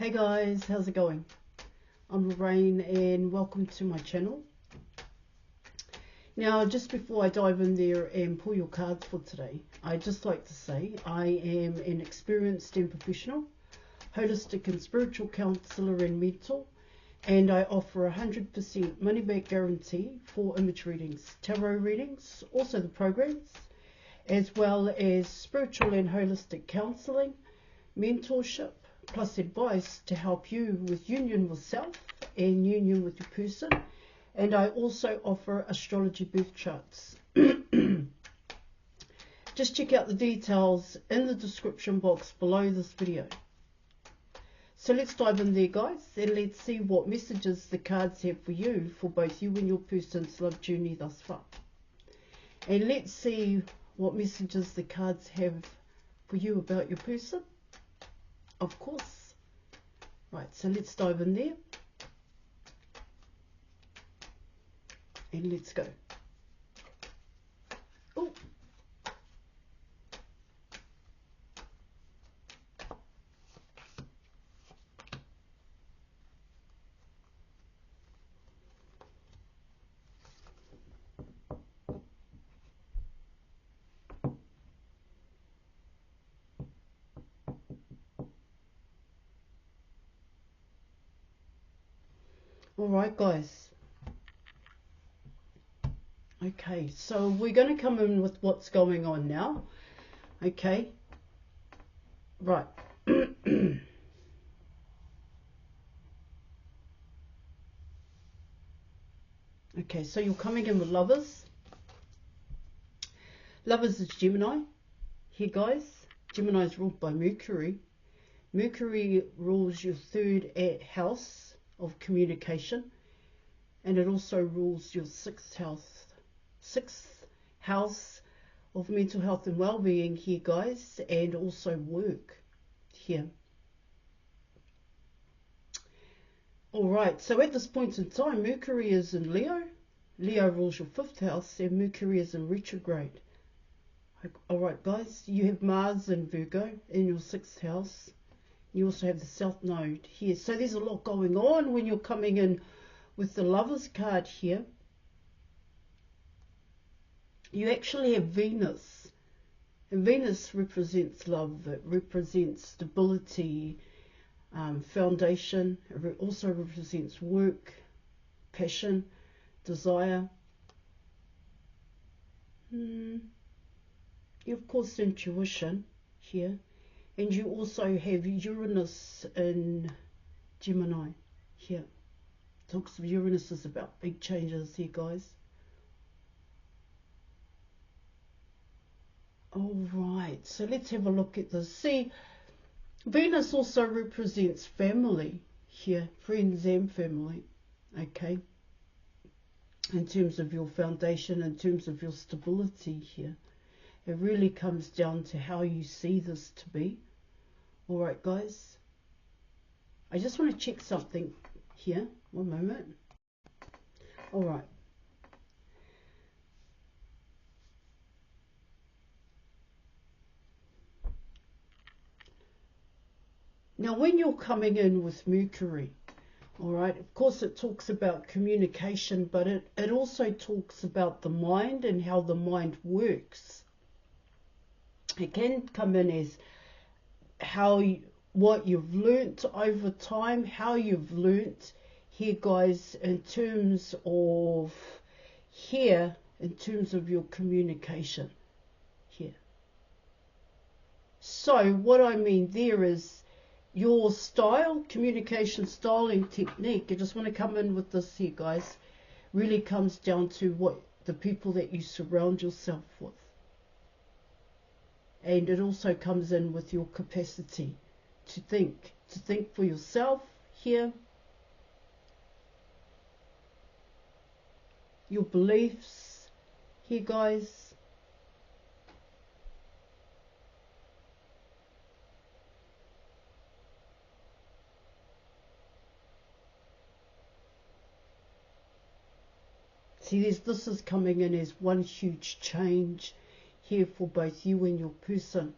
Hey guys, how's it going? I'm Lorraine and welcome to my channel. Now, just before I dive in there and pull your cards for today, I'd just like to say I am an experienced and professional holistic and spiritual counselor and mentor, and I offer 100% money back guarantee for image readings, tarot readings, also the programs, as well as spiritual and holistic counselling, mentorship, plus advice to help you with union with self and union with your person. And I also offer astrology birth charts. Just check out the details in the description box below this video. So let's dive in there, guys, and let's see what messages the cards have for you, for both you and your person's love journey thus far. And let's see what messages the cards have for you about your person, of course. Right, so let's dive in there. And let's go. Oh. All right, guys. Okay, so we're going to come in with what's going on now. Okay. Right. Okay, so you're coming in with lovers. Lovers is Gemini. Here, guys. Gemini is ruled by Mercury. Mercury rules your third house of communication, and it also rules your sixth house of mental health and well-being here, guys, and also work here. All right, so at this point in time, Mercury is in Leo. Leo rules your fifth house, and Mercury is in retrograde. All right, guys, you have Mars and Virgo in your sixth house. You also have the South Node here. So there's a lot going on when you're coming in with the Lovers card here. You actually have Venus. And Venus represents love. It represents stability, foundation. It also represents work, passion, desire. You of course intuition here. And you also have Uranus in Gemini here. Talks of Uranus is about big changes here, guys. All right, so let's have a look at this. See, Venus also represents family here, friends and family, okay? In terms of your foundation, in terms of your stability here. It really comes down to how you see this to be. All right, guys. I just want to check something here. One moment. All right. Now, when you're coming in with Mercury, all right, of course it talks about communication, but it also talks about the mind and how the mind works. It can come in as what you've learnt over time, how you've learnt here, guys, in terms of your communication here. So what I mean there is your style, communication style and technique. I just want to come in with this here, guys. Really comes down to what the people that you surround yourself with. And it also comes in with your capacity to think for yourself here, your beliefs here, guys. See, this is coming in as one huge change here for both you and your person.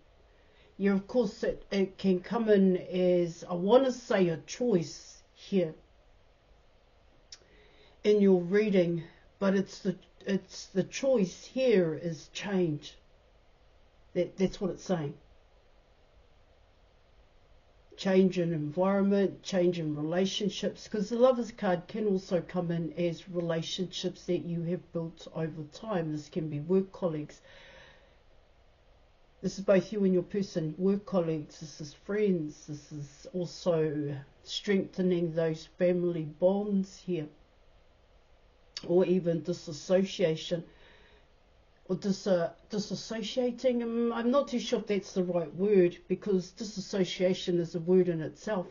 Yeah, of course, it can come in as, I want to say, a choice here in your reading, but it's the choice here is change. That's what it's saying. Change in environment, change in relationships, because the Lover's card can also come in as relationships that you have built over time. This can be work colleagues. This is both you and your person, work colleagues, this is friends, this is also strengthening those family bonds here, or even disassociation. Or disassociating, I'm not too sure if that's the right word, because disassociation is a word in itself.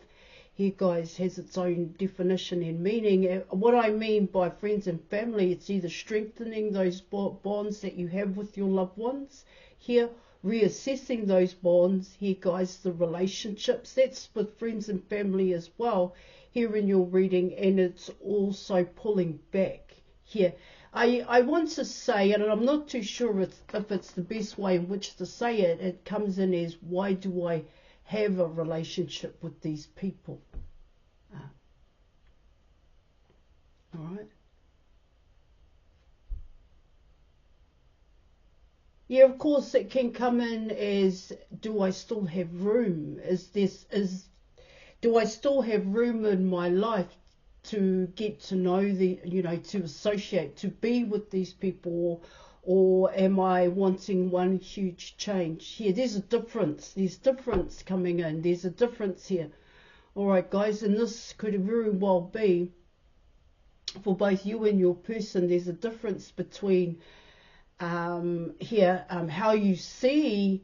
Here, guys, has its own definition and meaning. What I mean by friends and family, it's either strengthening those bonds that you have with your loved ones. Here, reassessing those bonds. Here, guys, the relationships. That's with friends and family as well, here in your reading. And it's also pulling back here. I want to say, and I'm not too sure if it's the best way in which to say it, it comes in as, why do I have a relationship with these people? All right. Yeah, of course, it can come in as, do I still have room? Do I still have room in my life to get to know to associate, to be with these people, or am I wanting one huge change? Here, there's a difference. There's difference coming in. There's a difference here. All right, guys, and this could very well be for both you and your person. There's a difference between how you see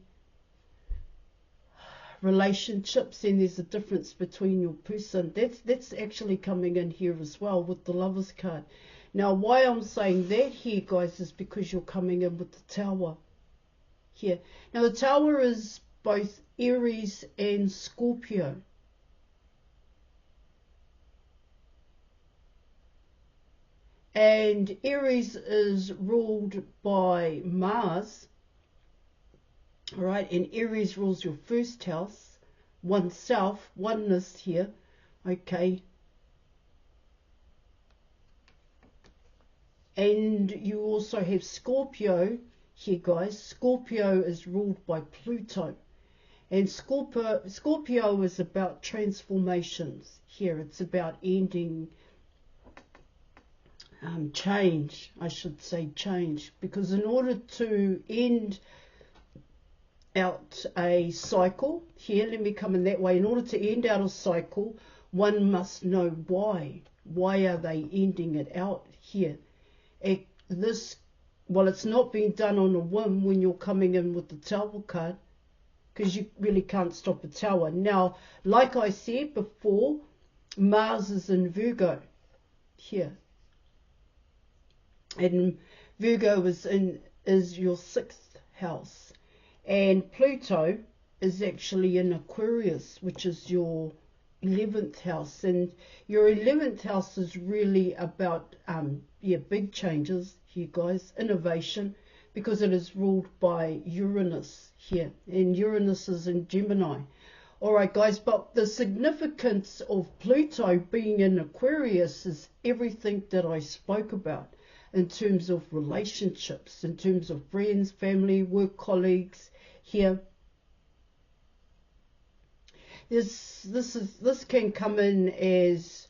relationships, and there's a difference between your person. That's actually coming in here as well with the Lover's card. Now, why I'm saying that here, guys, is because you're coming in with the Tower here. Now, the Tower is both Aries and Scorpio. And Aries is ruled by Mars. All right, and Aries rules your first house, oneself, oneness here, okay. And you also have Scorpio here, guys. Scorpio is ruled by Pluto. And Scorpio is about transformations here. It's about ending, change, I should say change. Because in order to end out a cycle here, let me come in that way, in order to end out a cycle, one must know why are they ending it out here. It's not being done on a whim when you're coming in with the Tower card, because you really can't stop a Tower. Now, like I said before, Mars is in Virgo here, and Virgo is your 6th house. And Pluto is actually in Aquarius, which is your 11th house. And your 11th house is really about, big changes here, guys, innovation, because it is ruled by Uranus here. And Uranus is in Gemini. All right, guys, but the significance of Pluto being in Aquarius is everything that I spoke about in terms of relationships, in terms of friends, family, work colleagues here. This can come in as,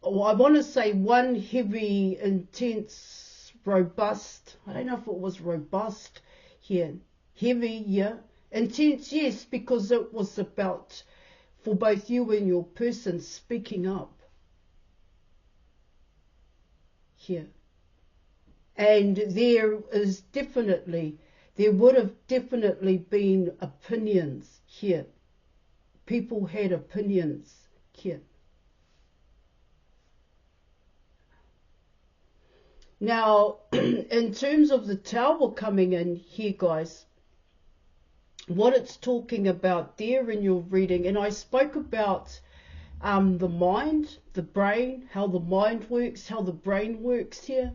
I want to say, one heavy, intense, robust. I don't know if it was robust here. Heavy, yeah. Intense, yes, because it was about, for both you and your person, speaking up here. And there would have definitely been opinions here. People had opinions here. Now, in terms of the Tower coming in here, guys, what it's talking about there in your reading, and I spoke about the mind, the brain, how the mind works, how the brain works here.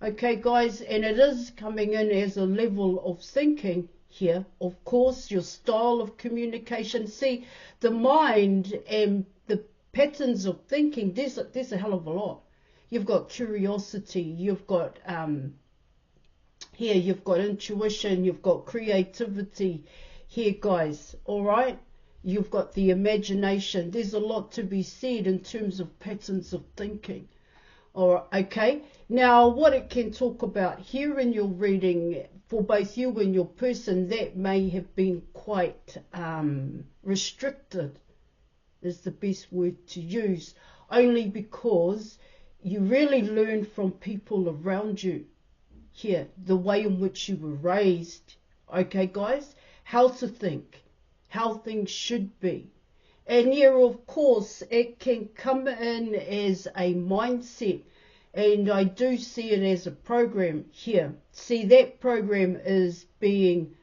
Okay, guys, and it is coming in as a level of thinking here. Of course, your style of communication. See, the mind and the patterns of thinking, there's a hell of a lot. You've got curiosity, you've got here, you've got intuition, you've got creativity here, guys, all right? You've got the imagination. There's a lot to be said in terms of patterns of thinking. All right, okay? Now, what it can talk about here in your reading, for both you and your person, that may have been quite restricted, is the best word to use, only because you really learn from people around you here, the way in which you were raised, okay, guys? How to think, how things should be. And here, of course, it can come in as a mindset, and I do see it as a program here. See, that program is being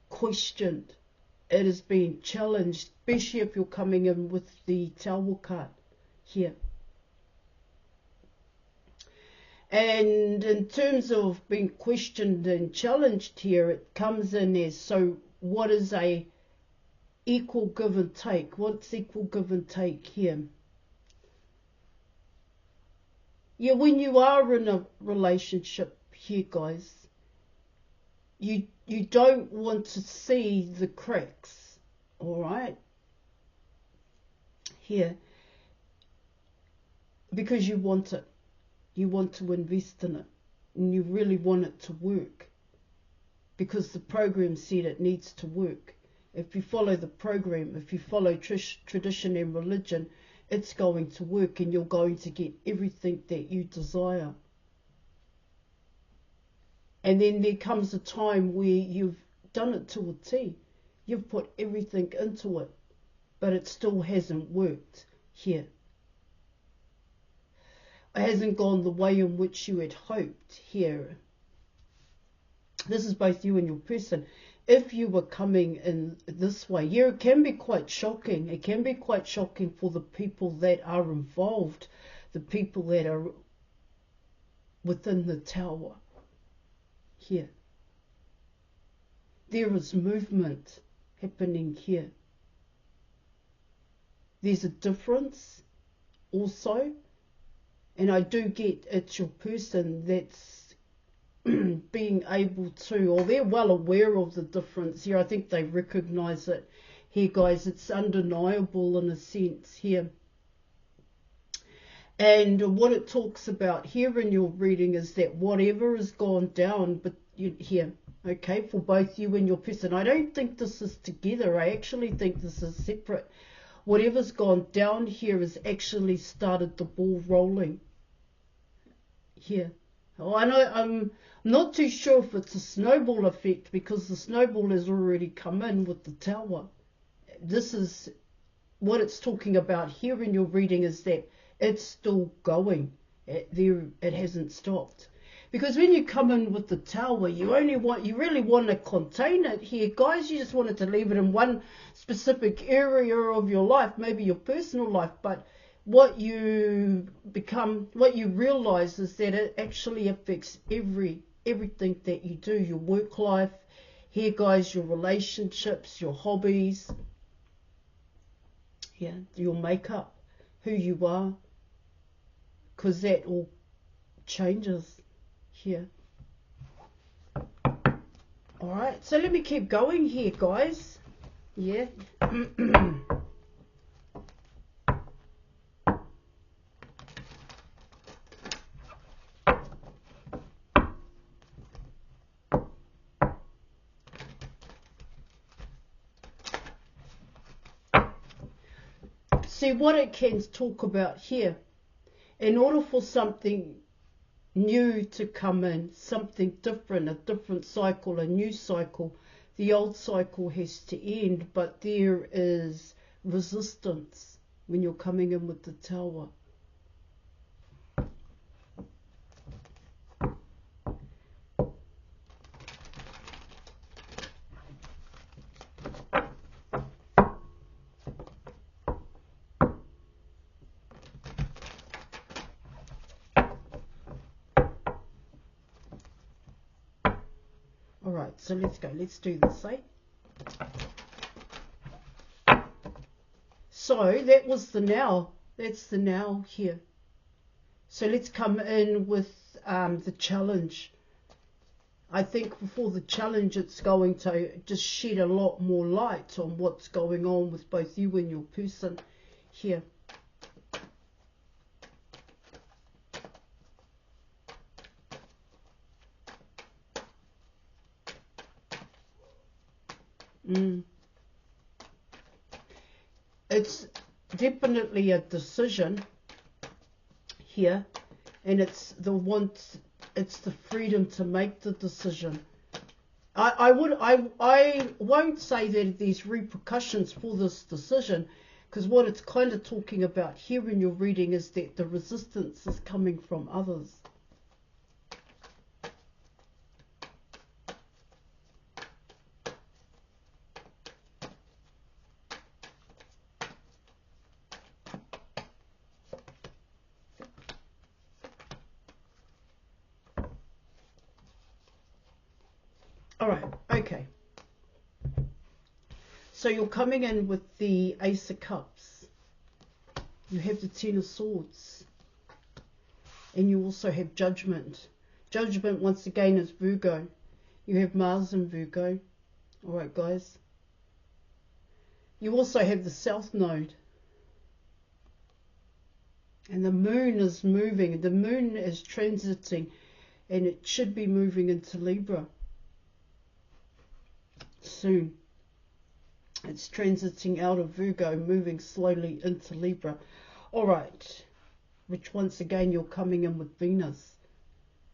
questioned. It is being challenged, especially if you're coming in with the Tower card here. And in terms of being questioned and challenged here, it comes in as, so what is a equal give and take? What's equal give and take here? Yeah, when you are in a relationship here, guys, you don't want to see the cracks, all right? Here, because you want it. You want to invest in it, and you really want it to work, because the program said it needs to work. If you follow the program, if you follow tradition and religion, it's going to work, and you're going to get everything that you desire. And then there comes a time where you've done it to a T. You've put everything into it, but it still hasn't worked here. It hasn't gone the way in which you had hoped here. This is both you and your person. If you were coming in this way, yeah, it can be quite shocking. It can be quite shocking for the people that are involved, the people that are within the tower here. There is movement happening here. There's a difference also. And I do get it's your person that's being able to, or they're well aware of the difference here. I think they recognise it here, guys. It's undeniable in a sense here. And what it talks about here in your reading is that whatever has gone down, but here, okay, for both you and your person. I don't think this is together. I actually think this is separate. Whatever's gone down here has actually started the ball rolling here. Oh, I know, I'm not too sure if it's a snowball effect, because the snowball has already come in with the tower. This is what it's talking about here in your reading, is that it's still going. It hasn't stopped. Because when you come in with the tower, you really want to contain it here, guys. You just wanted to leave it in one specific area of your life, maybe your personal life. But what you realize is that it actually affects everything that you do, your work life, here, guys, your relationships, your hobbies, yeah, your makeup, who you are, because that all changes here. All right, so let me keep going here, guys. Yeah. See what it can talk about here. In order for something new to come in, something different, a different cycle, a new cycle, the old cycle has to end, but there is resistance when you're coming in with the tower. right, so let's go. Let's do this, eh? So that was the now. That's the now here. So let's come in with the challenge. I think before the challenge, it's going to just shed a lot more light on what's going on with both you and your person here. It's definitely a decision here, and it's the freedom to make the decision. I won't say that there's repercussions for this decision, because what it's kind of talking about here in your reading is that the resistance is coming from others. All right, okay. So you're coming in with the Ace of Cups. You have the Ten of Swords. And you also have Judgment. Judgment, once again, is Virgo. You have Mars in Virgo. All right, guys. You also have the South Node. And the moon is moving. The moon is transiting. And it should be moving into Libra soon. It's transiting out of Virgo, moving slowly into Libra. All right, which once again you're coming in with Venus,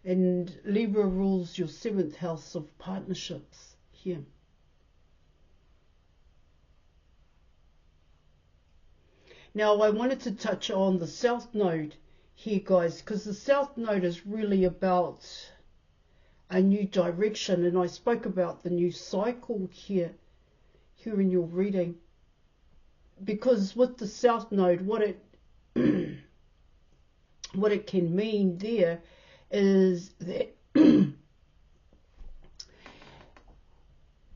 and Libra rules your 7th house of partnerships here. Now I wanted to touch on the South Node here, guys, because the South Node is really about a new direction, and I spoke about the new cycle here in your reading, because with the South Node, what it what it can mean there is that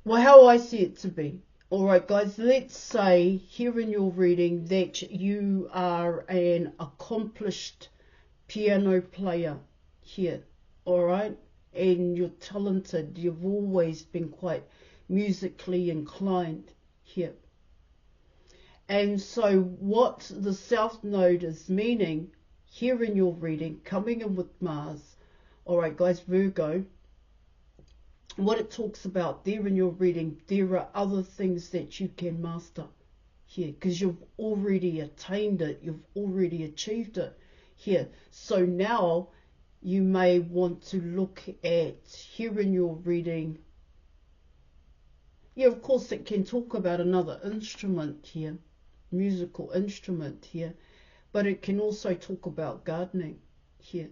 well, how I see it to be. All right, guys, let's say here in your reading that you are an accomplished piano player here, all right, and you're talented. You've always been quite musically inclined here. And so what the South Node is meaning here in your reading, coming in with Mars, all right, guys, Virgo, what it talks about there in your reading, there are other things that you can master here, because you've already attained it, you've already achieved it here. So now you may want to look at here in your reading. Yeah, of course it can talk about another instrument here, musical instrument here, but it can also talk about gardening here.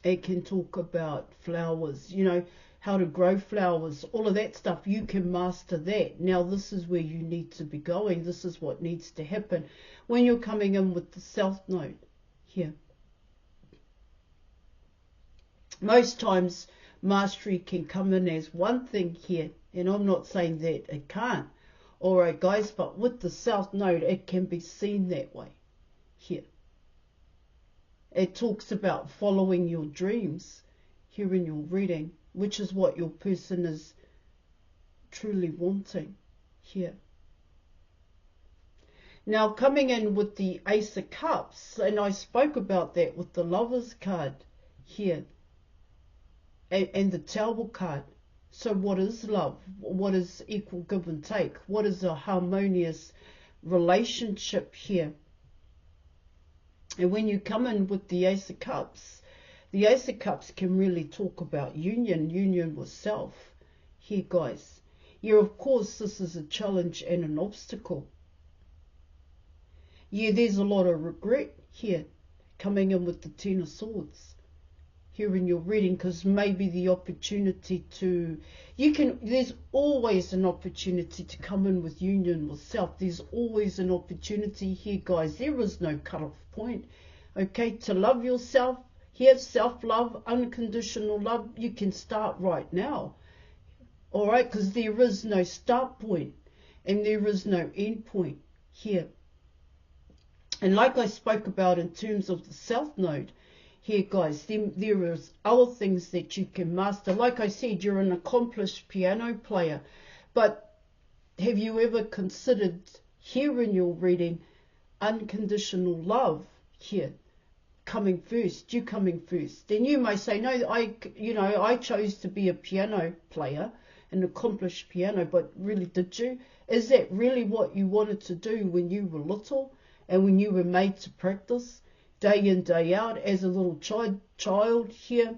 It can talk about flowers, you know, how to grow flowers, all of that stuff. You can master that. Now this is where you need to be going. This is what needs to happen when you're coming in with the South Node here. Most times mastery can come in as one thing here, and I'm not saying that it can't. All right, guys, but with the South Node, it can be seen that way here. It talks about following your dreams here in your reading, which is what your person is truly wanting here. Now, coming in with the Ace of Cups, and I spoke about that with the Lovers card here, and the Tower card. So what is love? What is equal give and take? What is a harmonious relationship here? And when you come in with the Ace of Cups can really talk about union with self here, guys. Yeah, of course, this is a challenge and an obstacle. Yeah, there's a lot of regret here, coming in with the Ten of Swords here in your reading, because maybe the opportunity to, there's always an opportunity to come in with union with self. There's always an opportunity here, guys. There is no cut-off point, okay, to love yourself Here, self-love, unconditional love, you can start right now. All right, because there is no start point and there is no end point here. And like I spoke about in terms of the South Node, here guys, there is other things that you can master. Like I said, you're an accomplished piano player, but have you ever considered here in your reading unconditional love here coming first, you coming first? Then you may say, no, I chose to be a piano player, an accomplished piano, but really did you? Is that really what you wanted to do when you were little and when you were made to practice day in, day out as a little child here?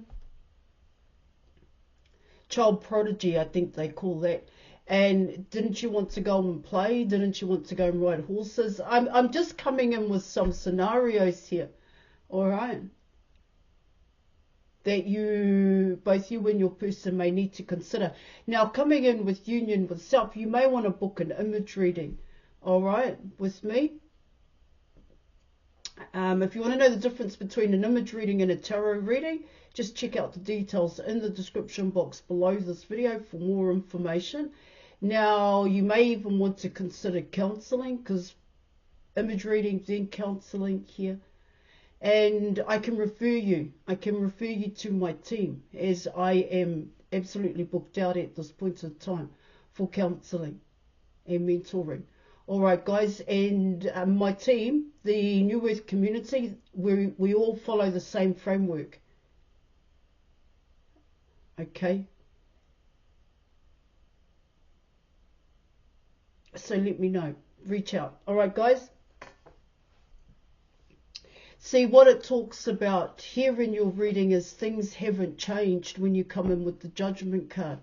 Child prodigy, I think they call that. And didn't you want to go and play? Didn't you want to go and ride horses? I'm just coming in with some scenarios here, all right, that both you and your person may need to consider. Now, coming in with union with self, you may want to book an image reading, all right, with me. If you want to know the difference between an image reading and a tarot reading, just check out the details in the description box below this video for more information. Now, you may even want to consider counselling, because image readings and counselling here. And I can refer you to my team, as I am absolutely booked out at this point in time for counselling and mentoring. All right, guys, and my team, the New Earth community, we all follow the same framework. Okay. So let me know. Reach out. All right, guys. See, what it talks about here in your reading is things haven't changed when you come in with the Judgment card.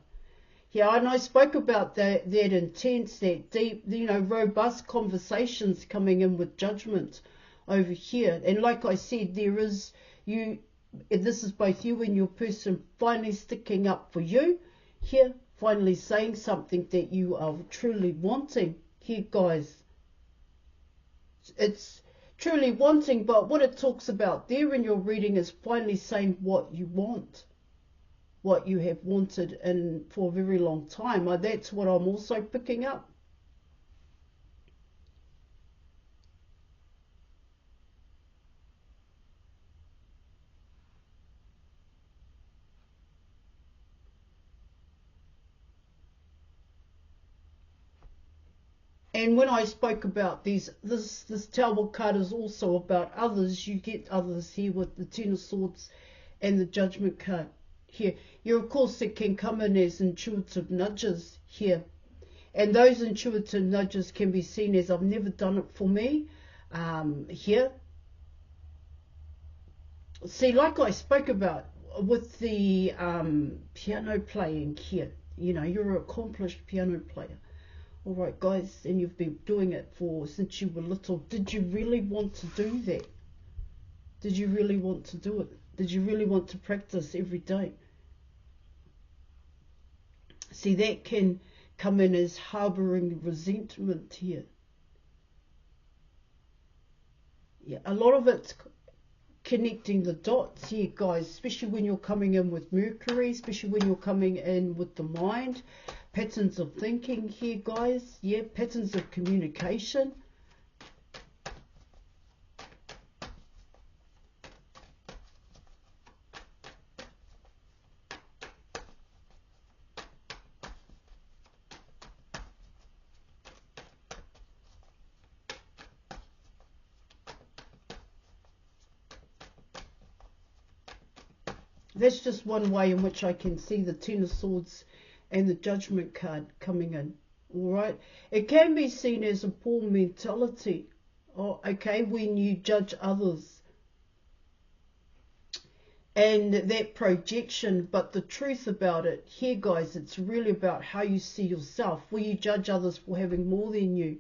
Yeah, and I spoke about that intense, that deep, robust conversations coming in with Judgment over here. And like I said, this is both you and your person finally sticking up for you here, finally saying something that you are truly wanting here, guys. It's truly wanting, but what it talks about there in your reading is finally saying what you want, what you have wanted for a very long time. That's what I'm also picking up. And when I spoke about this Tower card is also about others. You get others here with the Ten of Swords and the Judgment card here. Of course, it can come in as intuitive nudges here. And those intuitive nudges can be seen as, I've never done it for me, here. See, like I spoke about with the piano playing here, you're an accomplished piano player. All right, guys, and you've been doing it since you were little. Did you really want to do that? Did you really want to do it? Did you really want to practice every day? See, that can come in as harboring resentment here. Yeah, a lot of it's connecting the dots here, guys, especially when you're coming in with Mercury, especially when you're coming in with the mind. Patterns of thinking here, guys. Yeah, patterns of communication. That's just one way in which I can see the Ten of Swords and the Judgment card coming in. All right, it can be seen as a poor mentality, okay, when you judge others and that projection. But the truth about it here, guys, it's really about how you see yourself. Will you judge others for having more than you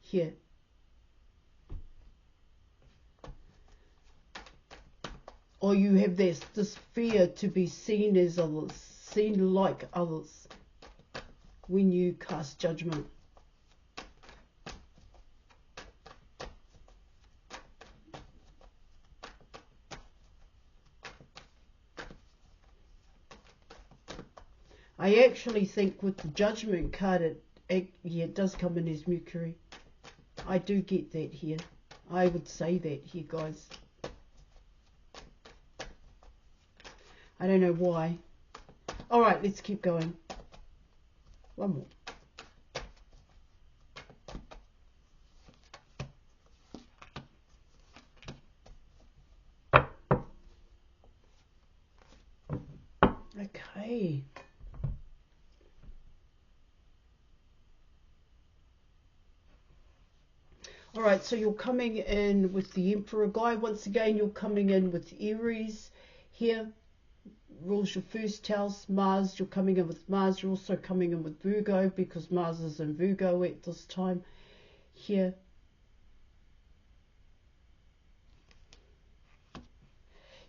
here? Or you have this fear to be seen as others, seen like others when you cast judgment. I actually think with the Judgment card, yeah, it does come in as Mercury. I do get that here. I would say that here, guys. I don't know why. All right, let's keep going. One more. Okay. All right, so you're coming in with the Emperor guy. Once again, you're coming in with Aries here. Rules your first house. Mars, you're coming in with Mars. You're also coming in with Virgo because Mars is in Virgo at this time here.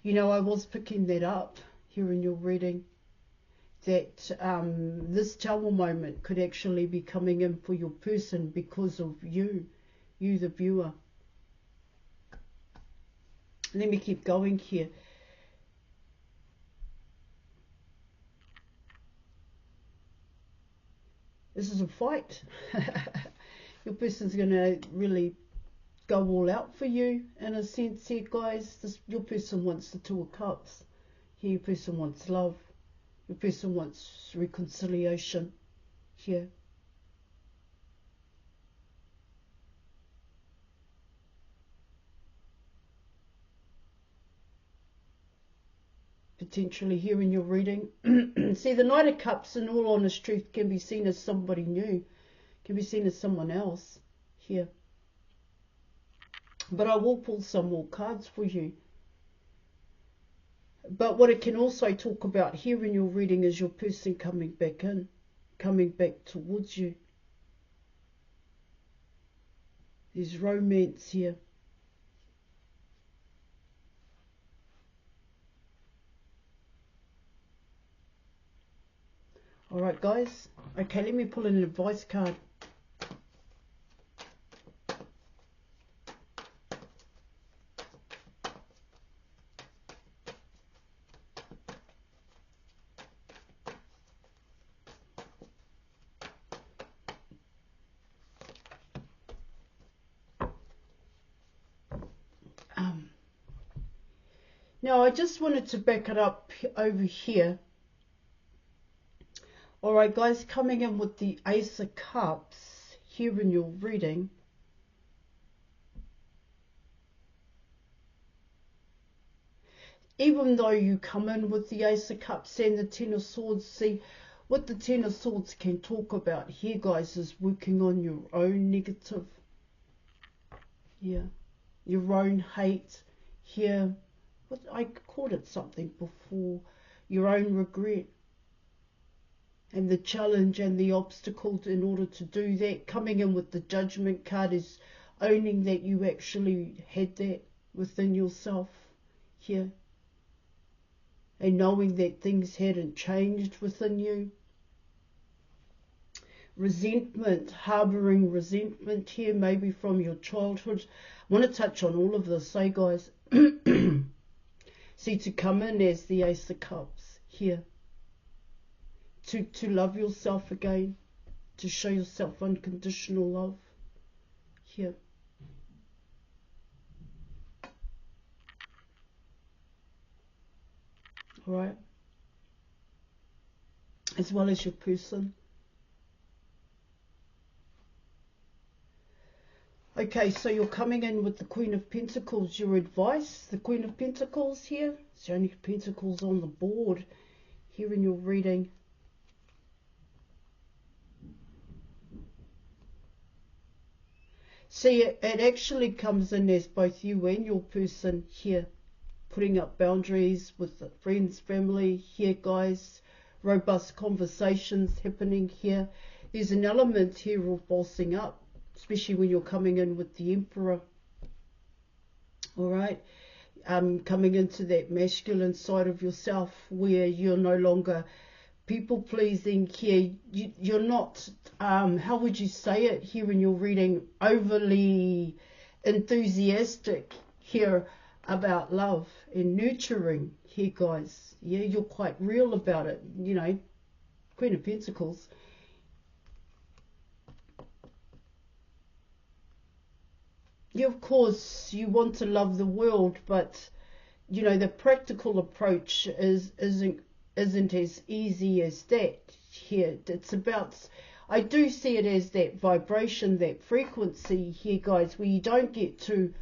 You know, I was picking that up here in your reading, that this tower moment could actually be coming in for your person because of you the viewer. Let me keep going here. This is a fight. Your person's going to really go all out for you in a sense here, guys. Your person wants the Two of Cups. Here, your person wants love. Your person wants reconciliation here. Potentially here in your reading. See, the Knight of Cups, in all honest truth, can be seen as somebody new. Can be seen as someone else here. But I will pull some more cards for you. But what it can also talk about here in your reading is your person coming back in, coming back towards you. There's romance here. All right, guys. Okay, let me pull an advice card. Now, I just wanted to back it up over here. All right, guys, coming in with the Ace of Cups here in your reading. Even though you come in with the Ace of Cups and the Ten of Swords, see, what the Ten of Swords can talk about here, guys, is working on your own negative. Yeah, your own hate here. What I called it something before, your own regret and the challenge and the obstacles in order to do that. Coming in with the Judgment card is owning that you actually had that within yourself here, and knowing that things hadn't changed within you. Resentment, harbouring resentment here, maybe from your childhood. I want to touch on all of this, guys. See, to come in as the Ace of Cups here, to love yourself again, to show yourself unconditional love here. All right, as well as your person. Okay, so you're coming in with the Queen of Pentacles. Your advice, the Queen of Pentacles here. It's the only Pentacles on the board here in your reading. See, it actually comes in as both you and your person here, putting up boundaries with the friends, family here, guys. Robust conversations happening here. There's an element here of bossing up, especially when you're coming in with the Emperor. All right, coming into that masculine side of yourself where you're no longer people pleasing here. You're not, how would you say it here in your reading, overly enthusiastic here about love and nurturing here, guys. Yeah, you're quite real about it, you know. Queen of Pentacles. You, of course, you want to love the world, but you know the practical approach isn't as easy as that. Here, it's about. I do see it as that vibration, that frequency here, guys, where you don't get too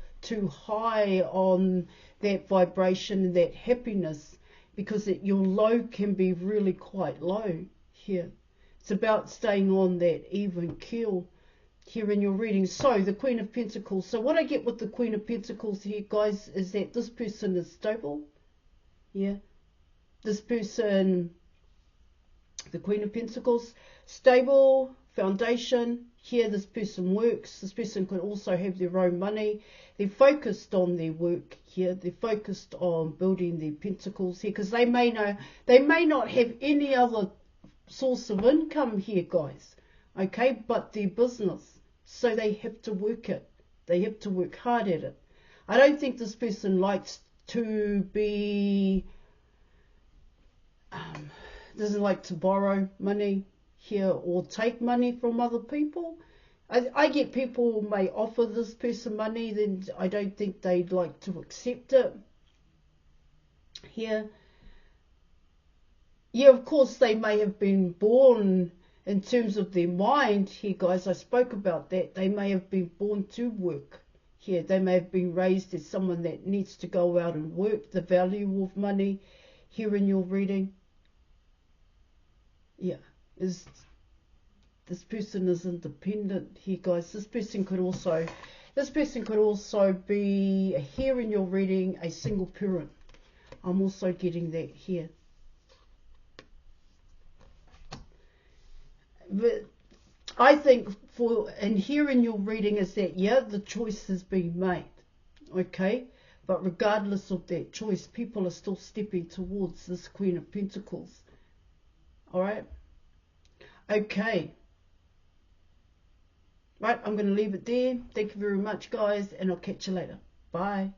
high on that vibration and that happiness, because your low can be really quite low here. It's about staying on that even keel here in your reading. So the Queen of Pentacles. So what I get with the Queen of Pentacles here, guys, is that this person is stable. Yeah. This person, the Queen of Pentacles, stable foundation. Here this person works. This person could also have their own money. They're focused on their work here. They're focused on building their pentacles here, because they may not have any other source of income here, guys. Okay, but their business. So they have to work it. They have to work hard at it. I don't think this person likes to be, doesn't like to borrow money here or take money from other people. I get people may offer this person money, then I don't think they'd like to accept it here. Yeah, of course, they may have been born in terms of their mind here, guys. I spoke about that. They may have been born to work here. They may have been raised as someone that needs to go out and work. The value of money here in your reading. Yeah, this person is independent here, guys. This person could also be, here in your reading, a single parent. I'm also getting that here. But I think and here in your reading is that, yeah, the choice has been made, okay? But regardless of that choice, people are still stepping towards this Queen of Pentacles. All right? Okay. Right, I'm going to leave it there. Thank you very much, guys, and I'll catch you later. Bye.